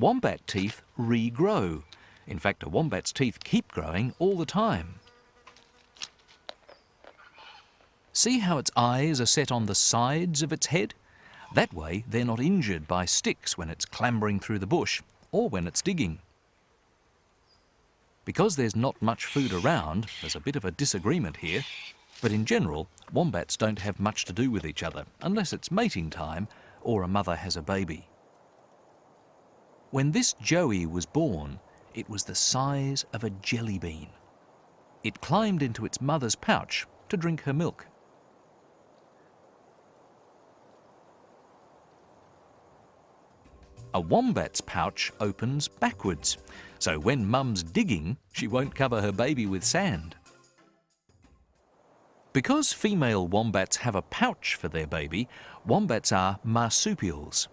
Wombat teeth regrow. In fact, a wombat's teeth keep growing all the time. See how its eyes are set on the sides of its head? That way they're not injured by sticks when it's clambering through the bush or when it's digging. Because there's not much food around, there's a bit of a disagreement here, but in general, wombats don't have much to do with each other unless it's mating time or a mother has a baby. When this Joey was born, it was the size of a jelly bean. It climbed into its mother's pouch to drink her milk. A wombat's pouch opens backwards, so when mum's digging, she won't cover her baby with sand. Because female wombats have a pouch for their baby, wombats are marsupials.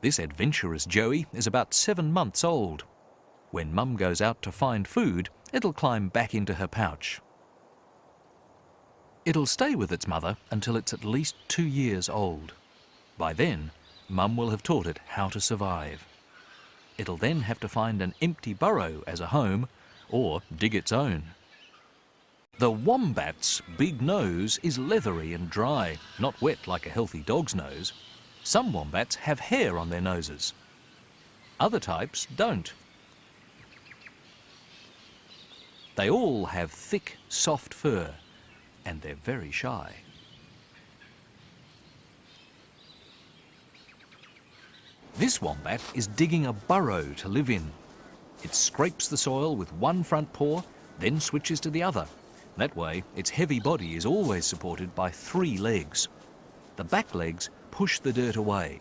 This adventurous Joey is about 7 months old. When mum goes out to find food, it'll climb back into her pouch. It'll stay with its mother until it's at least 2 years old. By then, mum will have taught it how to survive. It'll then have to find an empty burrow as a home or dig its own. The wombat's big nose is leathery and dry, not wet like a healthy dog's nose. Some wombats have hair on their noses. Other types don't. They all have thick, soft fur, and they're very shy. This wombat is digging a burrow to live in. It scrapes the soil with one front paw, then switches to the other. That way, its heavy body is always supported by 3 legs. The back legs push the dirt away.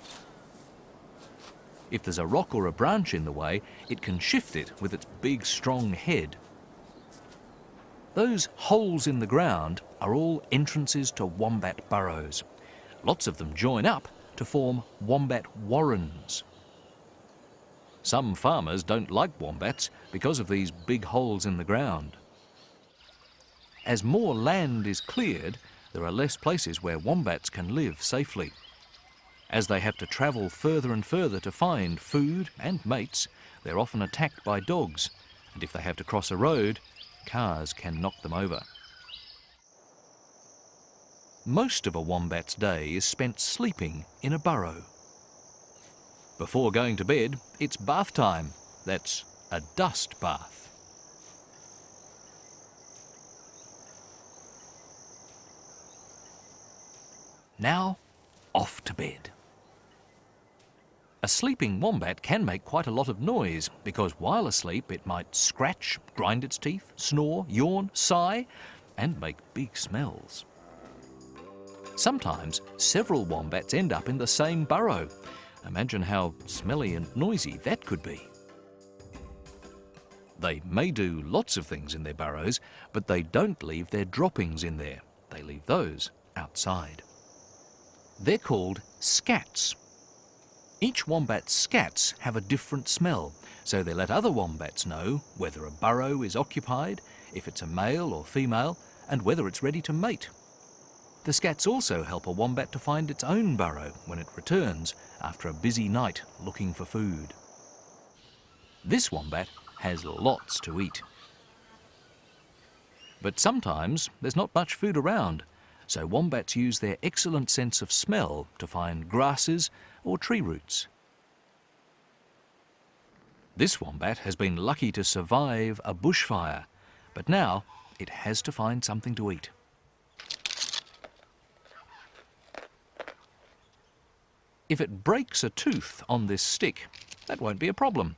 If there's a rock or a branch in the way, it can shift it with its big, strong head. Those holes in the ground are all entrances to wombat burrows. Lots of them join up to form wombat warrens. Some farmers don't like wombats because of these big holes in the ground. As more land is cleared, there are less places where wombats can live safely. As they have to travel further and further to find food and mates, they're often attacked by dogs, and if they have to cross a road, cars can knock them over. Most of a wombat's day is spent sleeping in a burrow. Before going to bed, it's bath time. That's a dust bath. Now, off to bed. A sleeping wombat can make quite a lot of noise because while asleep it might scratch, grind its teeth, snore, yawn, sigh, and make big smells. Sometimes several wombats end up in the same burrow. Imagine how smelly and noisy that could be. They may do lots of things in their burrows, but they don't leave their droppings in there. They leave those outside. They're called scats. Each wombat's scats have a different smell, so they let other wombats know whether a burrow is occupied, if it's a male or female, and whether it's ready to mate. The scats also help a wombat to find its own burrow when it returns after a busy night looking for food. This wombat has lots to eat. But sometimes there's not much food around, so wombats use their excellent sense of smell to find grasses or tree roots. This wombat has been lucky to survive a bushfire, but now it has to find something to eat. If it breaks a tooth on this stick, that won't be a problem.